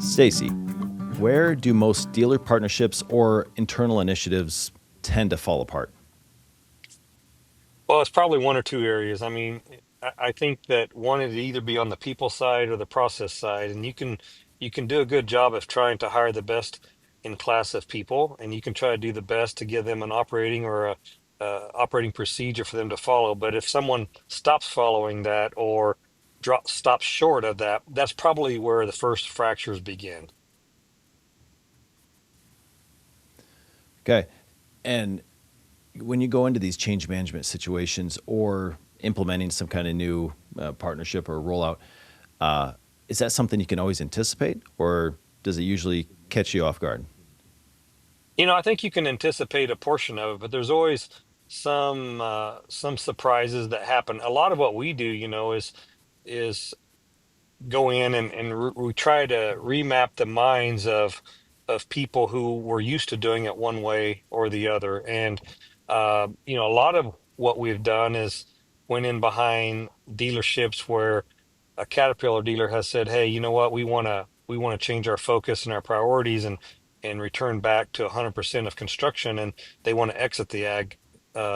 Stacy, where do most dealer partnerships or internal initiatives tend to fall apart? Well, it's probably one or two areas. I mean, I think that one is either be on the people side or the process side, and you can do a good job of trying to hire the best in class of people, and you can try to do the best to give them an operating or a operating procedure for them to follow. But if someone stops following that or stops short of that, that's probably where the first fractures begin. Okay. And when you go into these change management situations or implementing some kind of new partnership or rollout, uh, is that something you can always anticipate or does it usually catch you off guard? I think you can anticipate a portion of it, but there's always some surprises that happen. A lot of what we do, is go in and we try to remap the minds of people who were used to doing it one way or the other. And a lot of what we've done is went in behind dealerships where a Caterpillar dealer has said, "Hey, you know what? We want to change our focus and our priorities and return back to 100% of construction, and they want to exit the ag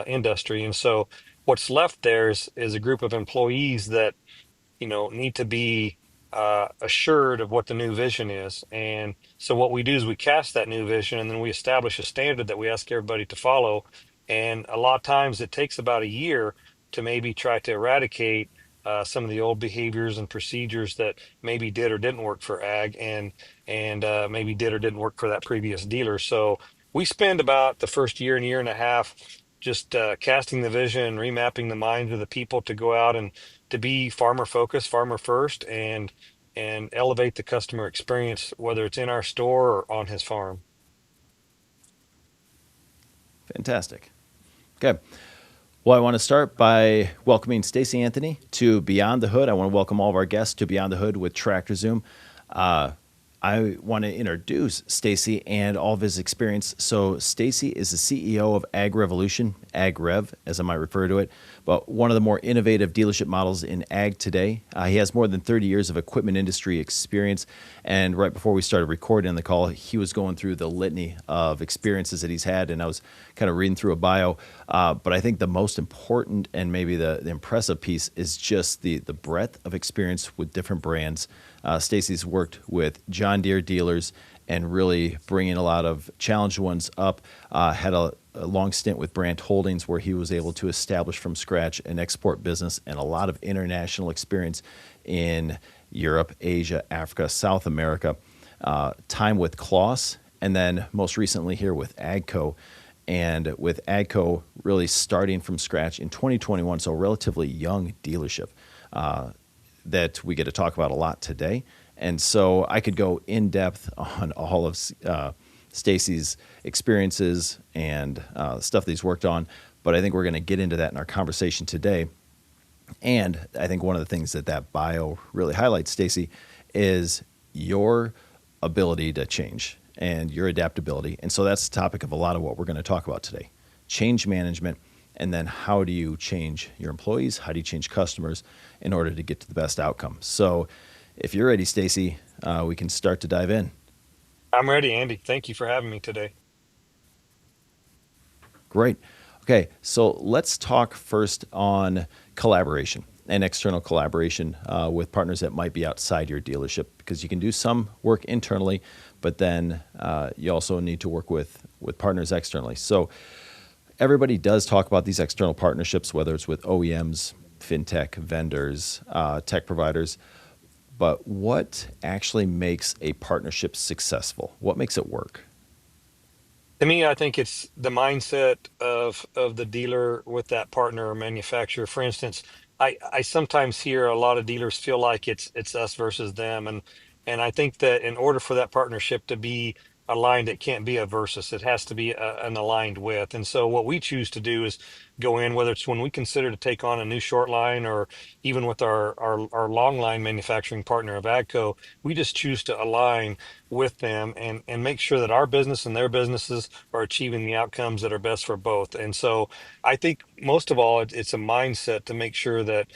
industry." And so, what's left there is a group of employees that need to be assured of what the new vision is. And so what we do is we cast that new vision and then we establish a standard that we ask everybody to follow. And a lot of times it takes about a year to maybe try to eradicate some of the old behaviors and procedures that maybe did or didn't work for ag and maybe did or didn't work for that previous dealer. So we spend about the first year and year and a half just casting the vision, remapping the minds of the people to go out and to be farmer focused, farmer first, and elevate the customer experience, whether it's in our store or on his farm. Fantastic. Okay. Well, I want to start by welcoming Stacy Anthony to Beyond the Hood. I want to welcome all of our guests to Beyond the Hood with Tractor Zoom. Uh, I want to introduce Stacy and all of his experience. So, Stacy is the CEO of AgRevolution, AgRev, as I might refer to it, but one of the more innovative dealership models in ag today. He has more than 30 years of equipment industry experience. And right before we started recording the call, he was going through the litany of experiences that he's had. And I was kind of reading through a bio. But I think the most important and maybe the impressive piece is just the breadth of experience with different brands. Stacy's worked with John Deere dealers and really bringing a lot of challenged ones up. Had a long stint with Brandt Holdings where he was able to establish from scratch an export business and a lot of international experience in Europe, Asia, Africa, South America. Time with Kloss, and then most recently here with AGCO. And with AGCO really starting from scratch in 2021, so a relatively young dealership. That we get to talk about a lot today. And so I could go in depth on all of Stacy's experiences and stuff that he's worked on, but I think we're going to get into that in our conversation today. And I think one of the things that bio really highlights, Stacy, is your ability to change and your adaptability. And so that's the topic of a lot of what we're going to talk about today. Change management, and then how do you change your employees? How do you change customers in order to get to the best outcome? So if you're ready, Stacy, we can start to dive in. I'm ready, Andy. Thank you for having me today. Great. Okay, so let's talk first on collaboration and external collaboration with partners that might be outside your dealership, because you can do some work internally, but then you also need to work with partners externally. So everybody does talk about these external partnerships, whether it's with OEMs, fintech, vendors, tech providers. But what actually makes a partnership successful? What makes it work? To me, I think it's the mindset of the dealer with that partner or manufacturer. For instance, I sometimes hear a lot of dealers feel like it's us versus them, and I think that in order for that partnership to be aligned, it can't be a versus. It has to be an aligned with. And so, what we choose to do is go in, whether it's when we consider to take on a new short line or even with our long line manufacturing partner of AGCO, we just choose to align with them and make sure that our business and their businesses are achieving the outcomes that are best for both. And so I think most of all, it's a mindset to make sure that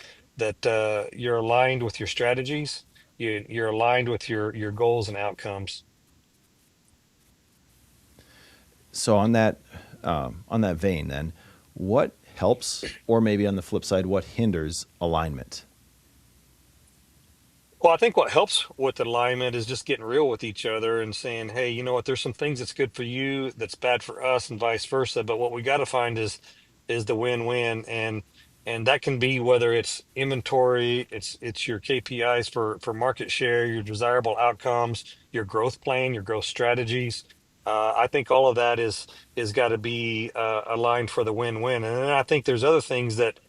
you're aligned with your strategies. you're aligned with your goals and outcomes. So on that vein, then, what helps, or maybe on the flip side, what hinders alignment? Well, I think what helps with alignment is just getting real with each other and saying, hey, you know what, there's some things that's good for you that's bad for us and vice versa. But what we got to find is the win-win. And that can be whether it's inventory, it's your KPIs for market share, your desirable outcomes, your growth plan, your growth strategies. I think all of that is got to be aligned for the win-win. And then I think there's other things that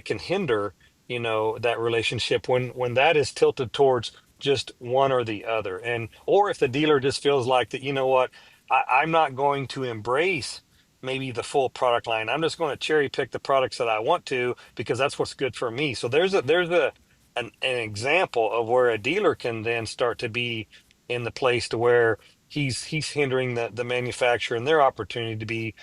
can hinder, that relationship when that is tilted towards just one or the other. And or if the dealer just feels like that, you know what, I'm not going to embrace maybe the full product line. I'm just going to cherry pick the products that I want to because that's what's good for me. So there's an example of where a dealer can then start to be in the place to where he's hindering the manufacturer and their opportunity to be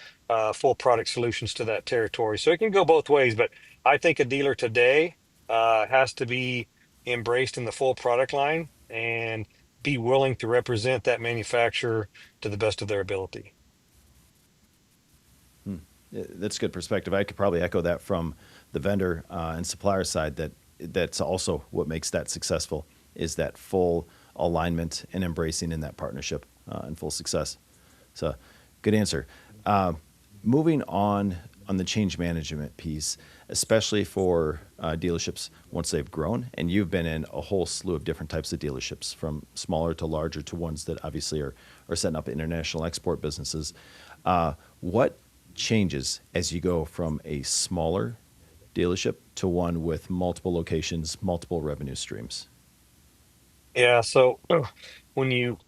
full product solutions to that territory. So it can go both ways, but I think a dealer today has to be embraced in the full product line and be willing to represent that manufacturer to the best of their ability. That's good perspective. I could probably echo that from the vendor and supplier side. That's also what makes that successful is that full alignment and embracing in that partnership and full success. So, good answer. Uh, Moving on the change management piece, especially for dealerships once they've grown, and you've been in a whole slew of different types of dealerships, from smaller to larger to ones that obviously are setting up international export businesses. What changes as you go from a smaller dealership to one with multiple locations, multiple revenue streams? Yeah, so when you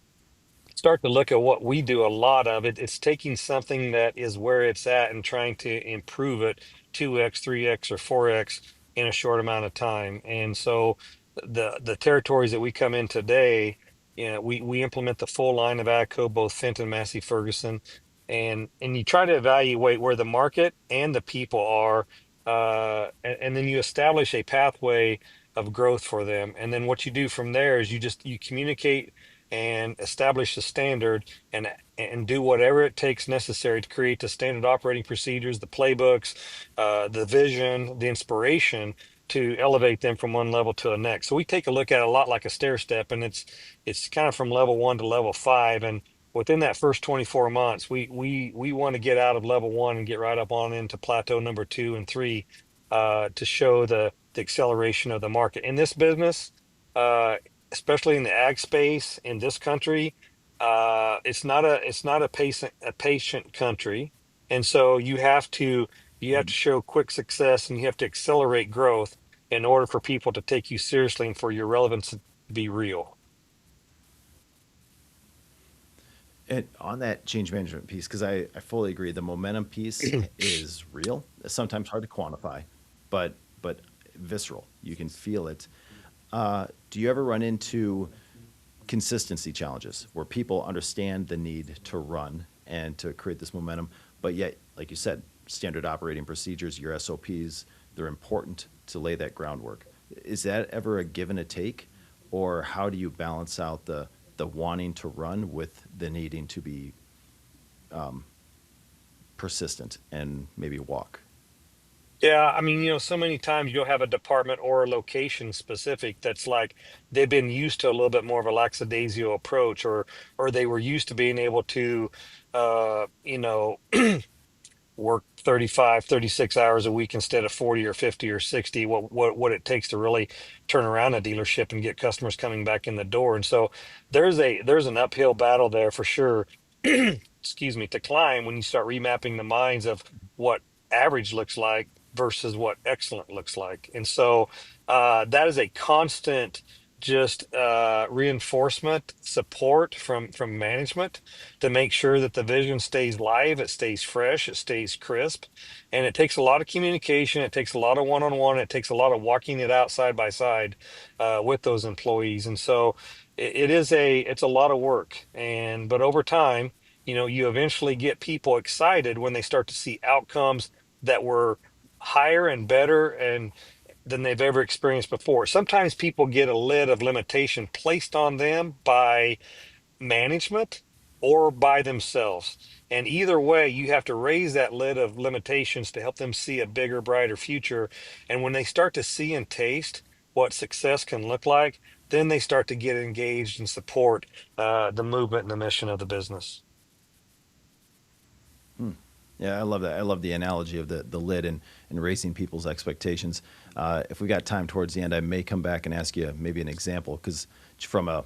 start to look at what we do, a lot of it, it's taking something that is where it's at and trying to improve it 2x, 3x, or 4x in a short amount of time. And so the territories that we come in today, we implement the full line of AGCO, both Fenton, Massey, Ferguson, and you try to evaluate where the market and the people are, and then you establish a pathway of growth for them. And then what you do from there is you communicate and establish the standard and do whatever it takes necessary to create the standard operating procedures, the playbooks, the vision, the inspiration to elevate them from one level to the next. So we take a look at it a lot like a stair step, and it's kind of from level 1 to level 5. And within that first 24 months, we want to get out of level 1 and get right up on into plateau number 2 and 3, to show the acceleration of the market in this business. Uh, Especially in the ag space in this country, it's not a patient country, and so you have to show quick success and you have to accelerate growth in order for people to take you seriously and for your relevance to be real. And on that change management piece, because I fully agree, the momentum piece is real. It's sometimes hard to quantify, but visceral. You can feel it. Do you ever run into consistency challenges where people understand the need to run and to create this momentum, but yet, like you said, standard operating procedures, your SOPs, they're important to lay that groundwork. Is that ever a give and a take, or how do you balance out the wanting to run with the needing to be persistent and maybe walk? Yeah, I mean, so many times you'll have a department or a location specific that's like they've been used to a little bit more of a lackadaisical approach, or they were used to being able to uh, you know, work 35, 36 hours a week instead of 40 or 50 or 60, what it takes to really turn around a dealership and get customers coming back in the door. And so there's an uphill battle there for sure. Excuse me, to climb when you start remapping the minds of what average looks like versus what excellent looks like. And so that is a constant just reinforcement support from management to make sure that the vision stays live, it stays fresh, it stays crisp. And it takes a lot of communication, it takes a lot of one-on-one, it takes a lot of walking it out side by side with those employees. And so it's a lot of work. But over time, you eventually get people excited when they start to see outcomes that were higher and better than they've ever experienced before. Sometimes people get a lid of limitation placed on them by management or by themselves. And either way, you have to raise that lid of limitations to help them see a bigger, brighter future. And when they start to see and taste what success can look like, then they start to get engaged and support the movement and the mission of the business. Yeah, I love that. I love the analogy of the lid and raising people's expectations. If we got time towards the end, I may come back and ask you maybe an example because from a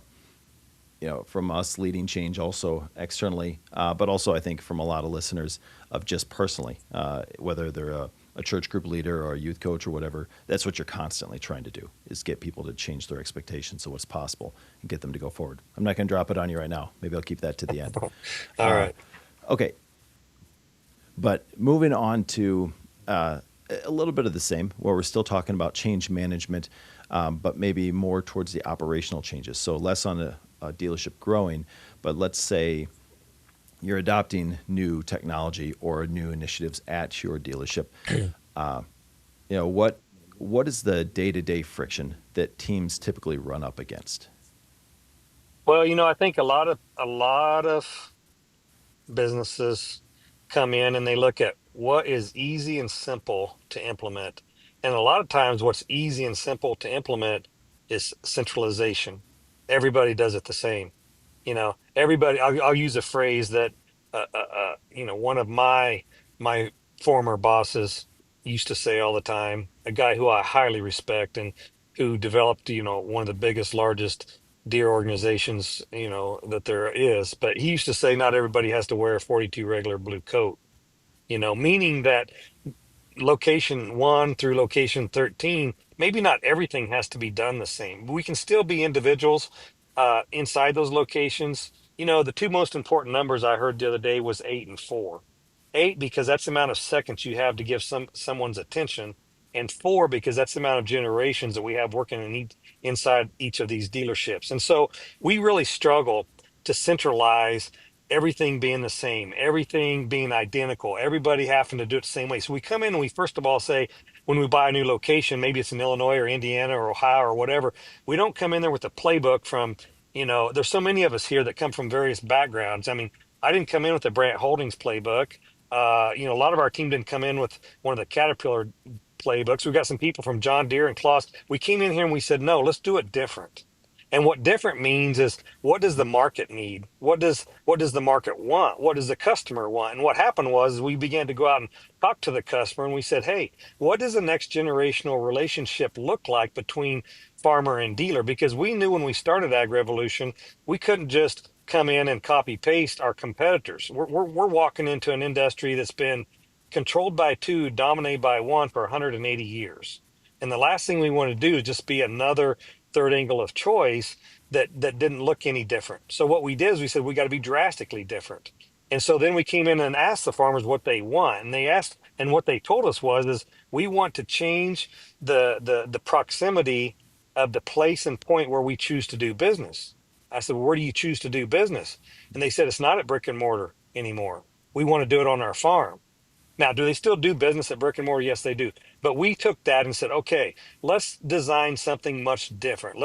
from us leading change also externally, but also I think from a lot of listeners of just personally, whether they're a church group leader or a youth coach or whatever, that's what you're constantly trying to do is get people to change their expectations of what's possible and get them to go forward. I'm not going to drop it on you right now. Maybe I'll keep that to the end. All right. Okay, but moving on to a little bit of the same, where we're still talking about change management, but maybe more towards the operational changes. So less on a dealership growing, but let's say you're adopting new technology or new initiatives at your dealership. Uh, what is the day-to-day friction that teams typically run up against? Well, I think a lot of businesses come in and they look at what is easy and simple to implement. And a lot of times, what's easy and simple to implement is centralization. Everybody does it the same. Everybody, I'll use a phrase that, one of my former bosses used to say all the time, a guy who I highly respect and who developed, one of the biggest, largest deer organizations, that there is. But he used to say, not everybody has to wear a 42 regular blue coat, meaning that location 1 through location 13, maybe not everything has to be done the same. We can still be individuals inside those locations. The two most important numbers I heard the other day was 8 and 4. 8 because that's the amount of seconds you have to give someone's attention, and 4 because that's the amount of generations that we have working inside each of these dealerships. And so we really struggle to centralize everything being the same, everything being identical, everybody having to do it the same way. So we come in and we first of all say, when we buy a new location, maybe it's in Illinois or Indiana or Ohio or whatever, we don't come in there with a playbook from, there's so many of us here that come from various backgrounds. I mean, I didn't come in with the Brant Holdings playbook. A lot of our team didn't come in with one of the Caterpillar playbooks. We got some people from John Deere and Claas. We came in here and we said, no, let's do it different. And what different means is, what does the market need? What does the market want? What does the customer want? And what happened was we began to go out and talk to the customer and we said, hey, what does the next generational relationship look like between farmer and dealer? Because we knew when we started AgRevolution, we couldn't just come in and copy paste our competitors. We're walking into an industry that's been controlled by two, dominated by one for 180 years. And the last thing we want to do is just be another third angle of choice that didn't look any different. So what we did is we said we got to be drastically different. And so then we came in and asked the farmers what they want. And they asked, and what they told us was is we want to change the proximity of the place and point where we choose to do business. I said, well, where do you choose to do business? And they said it's not at brick and mortar anymore. We want to do it on our farm. Now, do they still do business at brick and mortar? Yes, they do. But we took that and said, okay, let's design something much different.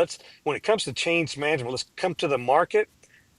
When it comes to change management, let's come to the market.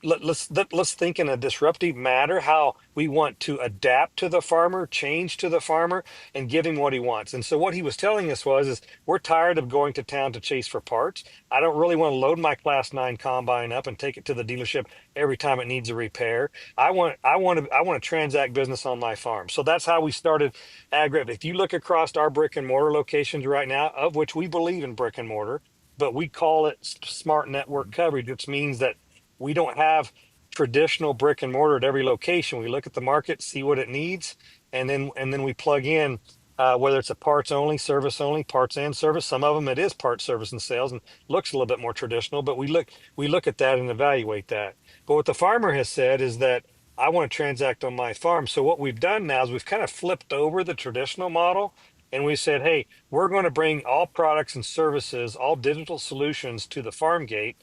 Let's think in a disruptive manner how we want to adapt to the farmer, change to the farmer, and give him what he wants. And so what he was telling us is we're tired of going to town to chase for parts. I don't really want to load my Class 9 combine up and take it to the dealership every time it needs a repair. I want to transact business on my farm. So that's how we started AgRev. If you look across our brick and mortar locations right now, of which we believe in brick and mortar, but we call it smart network coverage, which means that we don't have traditional brick and mortar at every location. We look at the market, see what it needs, and then we plug in whether it's a parts only, service only, parts and service. Some of them it is parts, service, and sales, and looks a little bit more traditional. But we look at that and evaluate that. But what the farmer has said is that I want to transact on my farm. So what we've done now is we've kind of flipped over the traditional model. And we said, hey, we're going to bring all products and services, all digital solutions to the farm gate,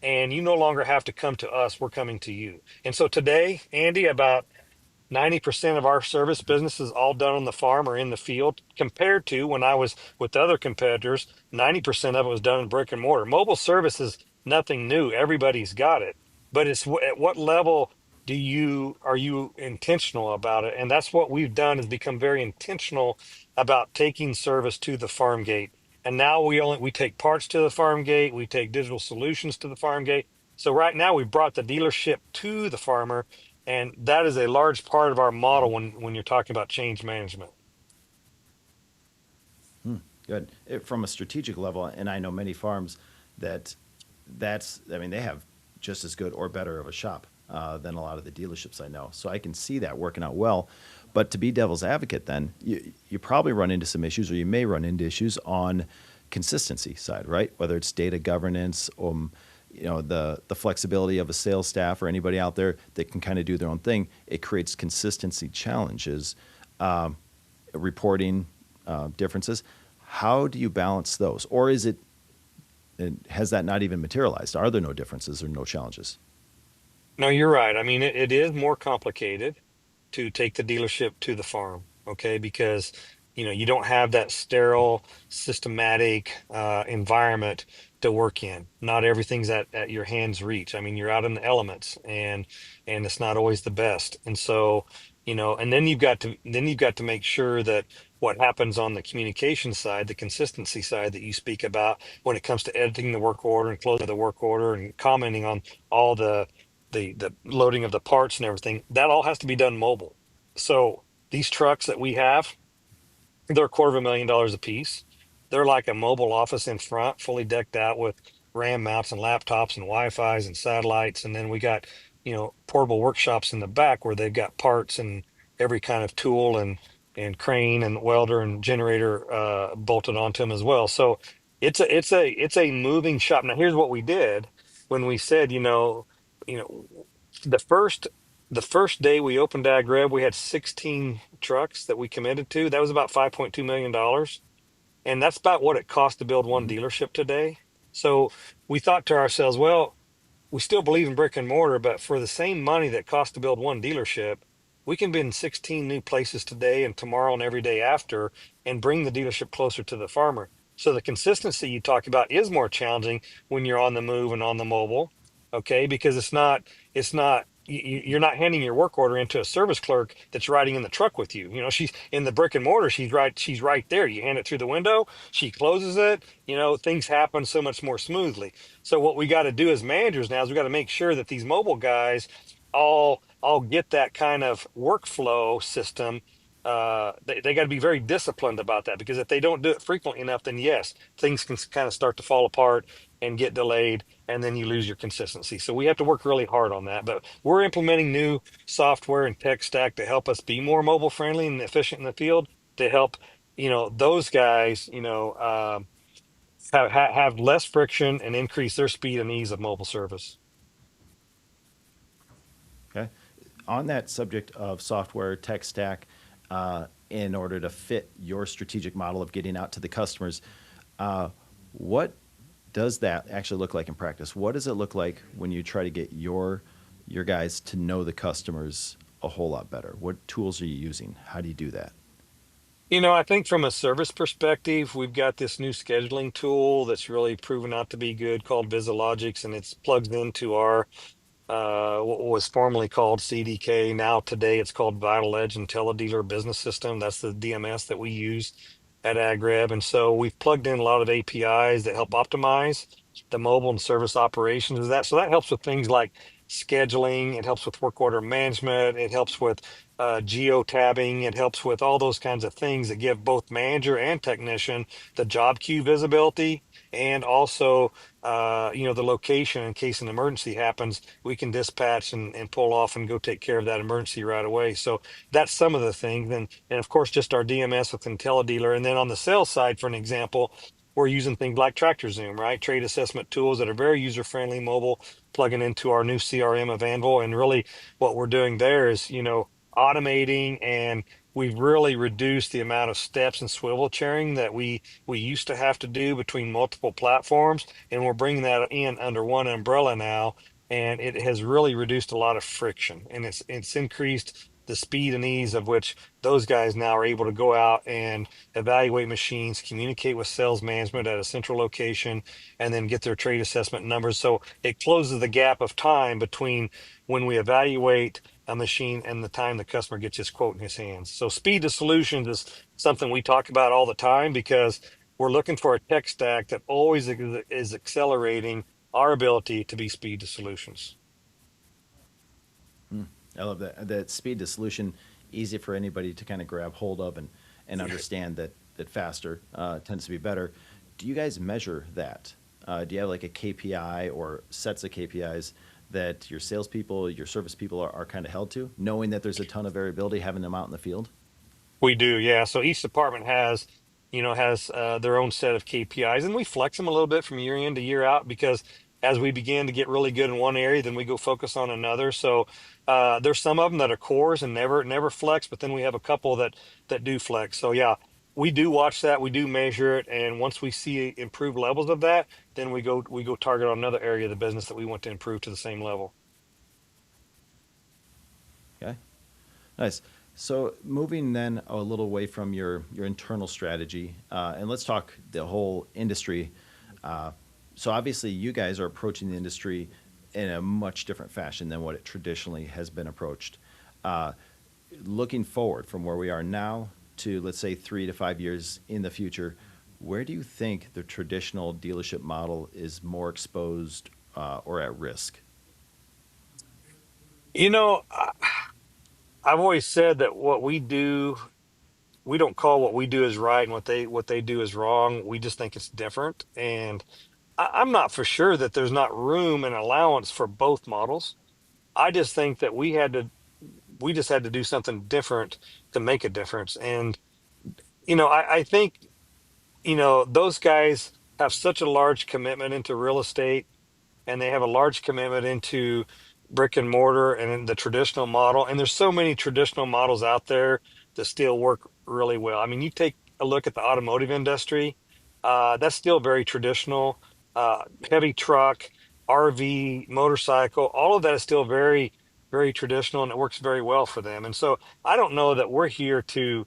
and you no longer have to come to us, we're coming to you. And so today, Andy, about 90% of our service business is all done on the farm or in the field, compared to when I was with other competitors, 90% of it was done in brick and mortar. Mobile service is nothing new. Everybody's got it. But it's at what level are you intentional about it? And that's what we've done, is become very intentional about taking service to the farm gate. And now we take parts to the farm gate, we take digital solutions to the farm gate. So right now we brought the dealership to the farmer, and that is a large part of our model when you're talking about change management. Good. From a strategic level, and I know many farms that I mean, they have just as good or better of a shop than a lot of the dealerships I know. So I can see that working out well. But to be devil's advocate, then you probably run into some issues, or you may run into issues on consistency side, right? Whether it's data governance, the flexibility of a sales staff or anybody out there that can kind of do their own thing. It creates consistency challenges, reporting differences. How do you balance those? Or has that not even materialized? Are there no differences or no challenges? No, you're right. I mean, it is more complicated to take the dealership to the farm, okay? Because you don't have that sterile, systematic environment to work in. Not everything's at your hand's reach. I mean, you're out in the elements, and it's not always the best. And so, and then you've got to make sure that what happens on the communication side, the consistency side that you speak about, when it comes to editing the work order and closing the work order and commenting on all the loading of the parts and everything, that all has to be done mobile. So these trucks that we have, they're $250,000 a piece. They're like a mobile office in front, fully decked out with RAM mounts and laptops and Wi-Fi's and satellites. And then we got, portable workshops in the back where they've got parts and every kind of tool and crane and welder and generator bolted onto them as well. So it's a moving shop. Now here's what we did when we said, you know, the first day we opened AgRev, we had 16 trucks that we committed to. That was about $5.2 million. And that's about what it cost to build one Hmm. dealership today. So we thought to ourselves, well, we still believe in brick and mortar, but for the same money that costs to build one dealership, we can be in 16 new places today and tomorrow and every day after, and bring the dealership closer to the farmer. So the consistency you talk about is more challenging when you're on the move and on the mobile, okay? Because you're not handing your work order into a service clerk that's riding in the truck with you. She's in the brick and mortar. She's right there. You hand it through the window. She closes it. Things happen so much more smoothly. So what we got to do as managers now is we got to make sure that these mobile guys all get that kind of workflow system. They got to be very disciplined about that, because if they don't do it frequently enough, then yes, things can kind of start to fall apart and get delayed, and then you lose your consistency. So we have to work really hard on that. But we're implementing new software and tech stack to help us be more mobile friendly and efficient in the field, to help those guys have less friction and increase their speed and ease of mobile service. Okay. On that subject of software, tech stack, in order to fit your strategic model of getting out to the customers, what does that actually look like in practice? What does it look like when you try to get your guys to know the customers a whole lot better? What tools are you using? How do you do that? I think from a service perspective, we've got this new scheduling tool that's really proven out to be good, called VisiLogix, and it's plugged into our what was formerly called CDK. Now today it's called Vital Edge IntelliDealer Business System. That's the DMS that we use at AgRev. And so we've plugged in a lot of APIs that help optimize the mobile and service operations of that. So that helps with things like scheduling. It helps with work order management. It helps with geo tabbing. It helps with all those kinds of things that give both manager and technician the job queue visibility, and also the location in case an emergency happens, we can dispatch and pull off and go take care of that emergency right away. So that's some of the things. And of course, just our DMS with IntelliDealer. And then on the sales side, for an example, we're using things like TractorZoom, right? Trade assessment tools that are very user friendly, mobile, plugging into our new CRM of Anvil. And really, what we're doing there is, automating, and we've really reduced the amount of steps and swivel chairing that we used to have to do between multiple platforms, and we're bringing that in under one umbrella now, and it has really reduced a lot of friction, and it's increased the speed and ease of which those guys now are able to go out and evaluate machines, communicate with sales management at a central location, and then get their trade assessment numbers. So it closes the gap of time between when we evaluate a machine and the time the customer gets his quote in his hands. So speed to solutions is something we talk about all the time because we're looking for a tech stack that always is accelerating our ability to be speed to solutions. I love that. That speed to solution, easy for anybody to kind of grab hold of and understand that faster tends to be better. Do you guys measure that? Do you have like a KPI or sets of KPIs that your salespeople, your service people are kind of held to, knowing that there's a ton of variability having them out in the field? We do, yeah. So each department has, has their own set of KPIs, and we flex them a little bit from year in to year out because as we begin to get really good in one area, then we go focus on another. So there's some of them that are cores and never flex, but then we have a couple that do flex. So yeah, we do watch that, we do measure it, and once we see improved levels of that, then we go target on another area of the business that we want to improve to the same level. Okay. Nice. So moving then a little away from your internal strategy, and let's talk the whole industry. Uh, so obviously, you guys are approaching the industry in a much different fashion than what it traditionally has been approached. Uh, Looking forward from where we are now to, let's say, 3 to 5 years in the future, where do you think the traditional dealership model is more exposed or at risk? You know, I've always said that what we do, we don't call what we do is right and what they do is wrong. We just think it's different. And I'm not for sure that there's not room and allowance for both models. I just think that we just had to do something different to make a difference. And, I think, those guys have such a large commitment into real estate and they have a large commitment into brick and mortar and in the traditional model. And there's so many traditional models out there that still work really well. I mean, you take a look at the automotive industry, that's still very traditional. Heavy truck, RV, motorcycle, all of that is still very, very traditional and it works very well for them. And so I don't know that we're here to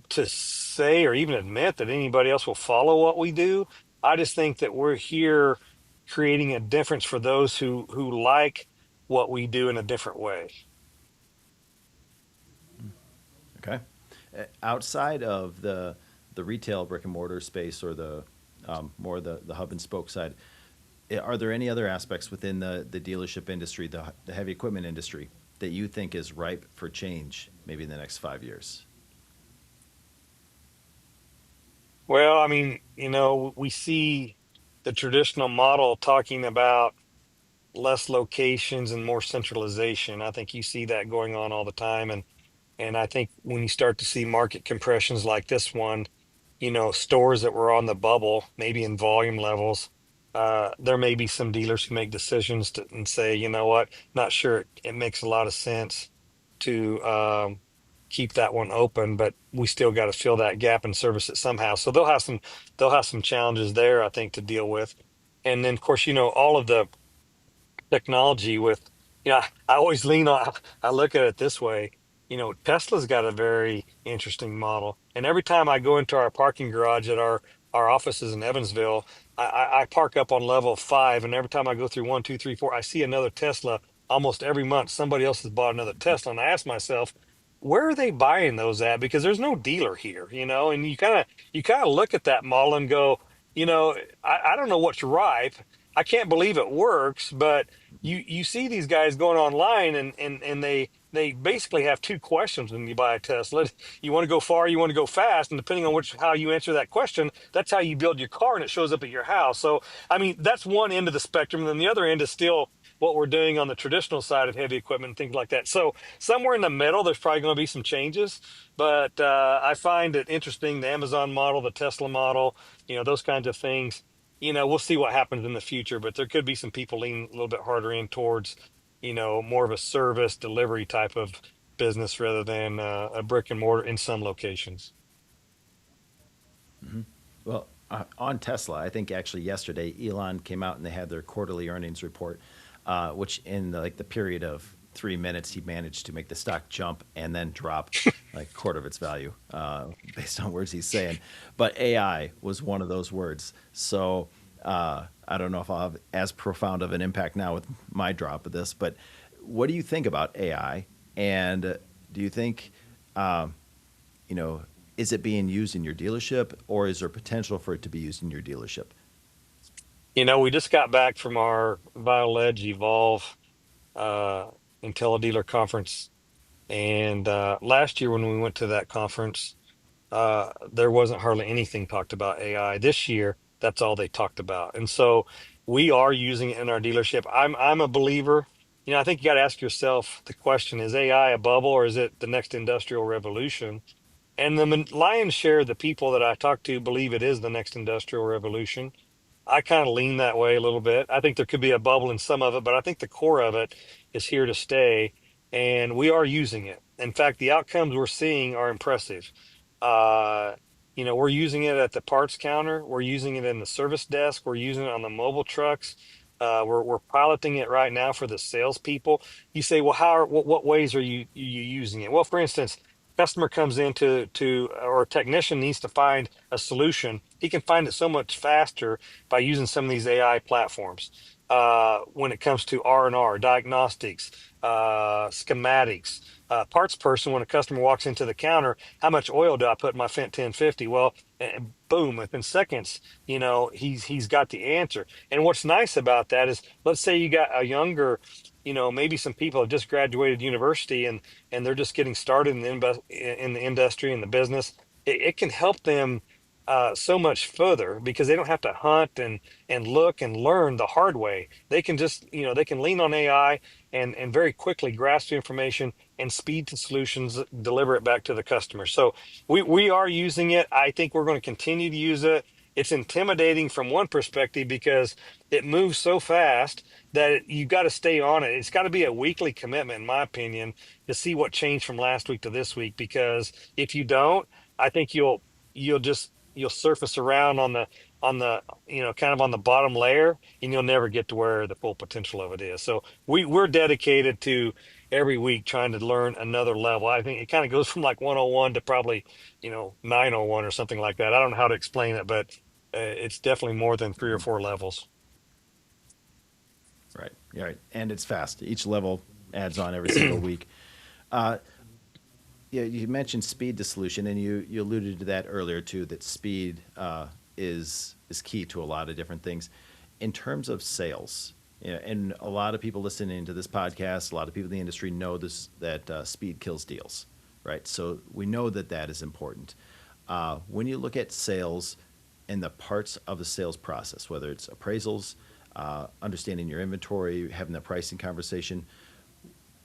say or even admit that anybody else will follow what we do. I just think that we're here creating a difference for those who like what we do in a different way. Okay. Outside of the retail brick and mortar space or the more the hub and spoke side, are there any other aspects within the dealership industry, the heavy equipment industry, that you think is ripe for change maybe in the next 5 years? Well, I mean, we see the traditional model talking about less locations and more centralization. I think you see that going on all the time. And I think when you start to see market compressions like this one, stores that were on the bubble, maybe in volume levels, there may be some dealers who make decisions and say, you know what, not sure it makes a lot of sense to keep that one open, but we still got to fill that gap and service it somehow. So they'll have some challenges there, I think, to deal with. And then, of course, all of the technology with, I always lean on, I look at it this way, Tesla's got a very interesting model. And every time I go into our parking garage at our offices in Evansville, I park up on level 5. And every time I go through 1, 2, 3, 4, I see another Tesla almost every month. Somebody else has bought another Tesla. And I ask myself, where are they buying those at? Because there's no dealer here, and you kind of look at that model and go, you know, I don't know what's right. I can't believe it works, but you see these guys going online and they basically have two questions when you buy a Tesla. You want to go far, you want to go fast, and depending on which how you answer that question, that's how you build your car and it shows up at your house. So I mean, that's one end of the spectrum, and then the other end is still what we're doing on the traditional side of heavy equipment and things like that. So somewhere in the middle, there's probably going to be some changes, but I find it interesting the Amazon model, the Tesla model, those kinds of things. We'll see what happens in the future, but there could be some people leaning a little bit harder in towards, more of a service delivery type of business rather than a brick and mortar in some locations. Well, on Tesla, I think actually yesterday Elon came out and they had their quarterly earnings report, which in the period of 3 minutes, he managed to make the stock jump and then drop like a quarter of its value based on words he's saying. But AI was one of those words. So I don't know if I'll have as profound of an impact now with my drop of this, but what do you think about AI? And do you think, you know, is it being used in your dealership, or is there potential for it to be used in your dealership? We just got back from our Vital Edge Evolve uh, IntelliDealer conference. And last year when we went to that conference, there wasn't hardly anything talked about AI. This year, that's all they talked about. And so we are using it in our dealership. I'm a believer. I think you got to ask yourself the question, is AI a bubble or is it the next industrial revolution? And the lion's share of the people that I talk to believe it is the next industrial revolution. I kind of lean that way a little bit. I think there could be a bubble in some of it, but I think the core of it is here to stay, and we are using it. In fact, the outcomes we're seeing are impressive. Uh, we're using it at the parts counter, we're using it in the service desk, we're using it on the mobile trucks. We're piloting it right now for the salespeople. You say, well, what ways are you using it? Well, for instance, customer comes into or a technician needs to find a solution. He can find it so much faster by using some of these AI platforms. When it comes to R&R, diagnostics, schematics, parts person, when a customer walks into the counter, how much oil do I put in my Fendt 1050? Well, boom, within seconds, he's got the answer. And what's nice about that is, let's say you got a younger, maybe some people have just graduated university and they're just getting started in the industry and the business. It can help them so much further because they don't have to hunt and look and learn the hard way. They can just, they can lean on AI and very quickly grasp the information and speed to solutions, deliver it back to the customer. So we are using it. I think we're going to continue to use it. It's intimidating from one perspective because it moves so fast that you got to stay on it. It's got to be a weekly commitment, in my opinion, to see what changed from last week to this week. Because if you don't, I think you'll surface around on the kind of on the bottom layer, and you'll never get to where the full potential of it is. So we're dedicated to every week trying to learn another level. I think it kind of goes from like 101 to probably 901 or something like that. I don't know how to explain it, but it's definitely more than three or four levels. Right. Yeah, right. And it's fast. Each level adds on every single week. Uh, yeah, you mentioned speed to solution, and you alluded to that earlier too. That speed is key to a lot of different things. In terms of sales, and a lot of people listening to this podcast, a lot of people in the industry know this that speed kills deals, right? So we know that that is important. When you look at sales and the parts of the sales process, whether it's appraisals, understanding your inventory, having the pricing conversation,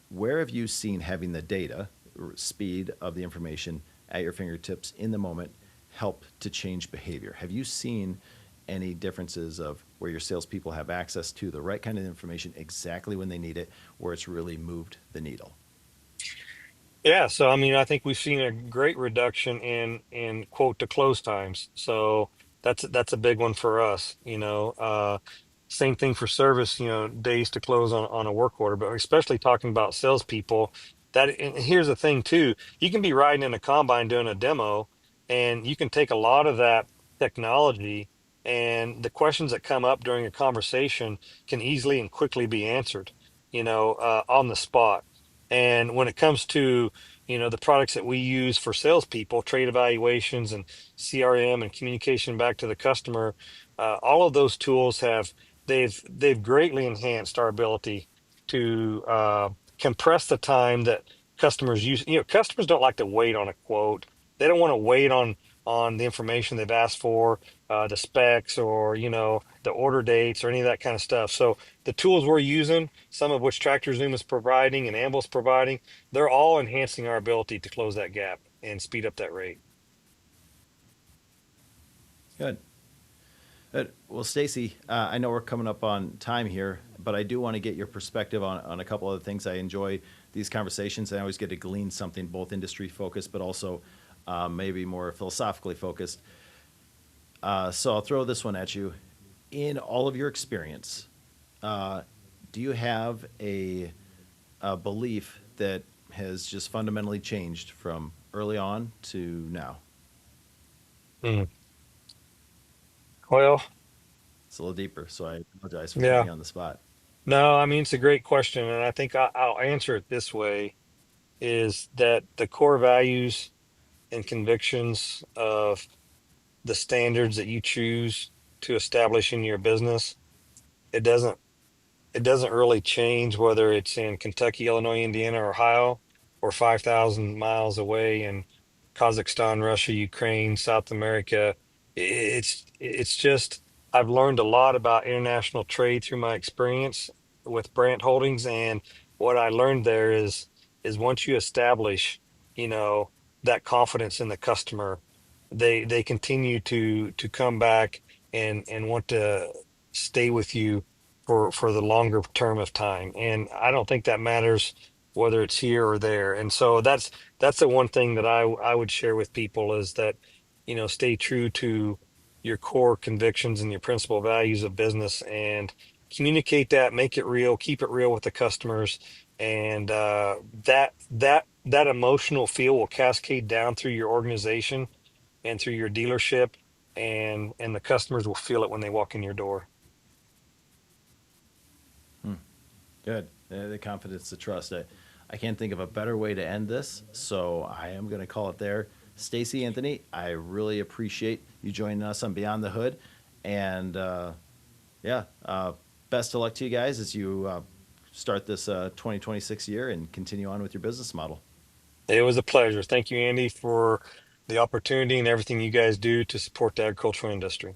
where have you seen having the data, speed of the information at your fingertips in the moment help to change behavior? Have you seen any differences of where your salespeople have access to the right kind of information exactly when they need it, where it's really moved the needle? Yeah, so I mean, I think we've seen a great reduction in quote to close times. So that's a big one for us. Same thing for service. Days to close on a work order, but especially talking about salespeople. And here's the thing too: you can be riding in a combine doing a demo, and you can take a lot of that technology and the questions that come up during a conversation can easily and quickly be answered. On the spot. And when it comes to the products that we use for salespeople, trade evaluations and CRM and communication back to the customer, all of those tools they've greatly enhanced our ability to compress the time that customers use. Customers don't like to wait on a quote. They don't want to wait on the information they've asked for, the specs or the order dates or any of that kind of stuff. So the tools we're using, some of which TractorZoom is providing and Amble's providing, they're all enhancing our ability to close that gap and speed up that rate. Good. Good. Well, Stacy, I know we're coming up on time here, but I do want to get your perspective on a couple other things. I enjoy these conversations. I always get to glean something both industry focused, but also maybe more philosophically focused. So I'll throw this one at you. In all of your experience, do you have a belief that has just fundamentally changed from early on to now? Mm. Well, It's a little deeper, so I apologize for putting yeah. you on the spot. No, I mean, it's a great question. And I think I'll answer it this way is that the core values and convictions of the standards that you choose to establish in your business, it doesn't it doesn't really change whether it's in Kentucky, Illinois, Indiana, or Ohio, or 5,000 miles away in Kazakhstan, Russia, Ukraine, South America. It's just I've learned a lot about international trade through my experience with Brand Holdings, and what I learned there is once you establish, you know, that confidence in the customer, they continue to come back and want to stay with you for the longer term of time. And I don't think that matters whether it's here or there. And so that's the one thing that I would share with people is that, stay true to your core convictions and your principal values of business and communicate that, make it real, keep it real with the customers. And that emotional feel will cascade down through your organization and through your dealership, and the customers will feel it when they walk in your door. Hmm. Good. The confidence, the trust. I can't think of a better way to end this, so I am going to call it there. Stacy, Anthony, I really appreciate you joining us on Beyond the Hood, and yeah, best of luck to you guys as you start this 2026 year and continue on with your business model. It was a pleasure. Thank you, Andy, for the opportunity and everything you guys do to support the agricultural industry.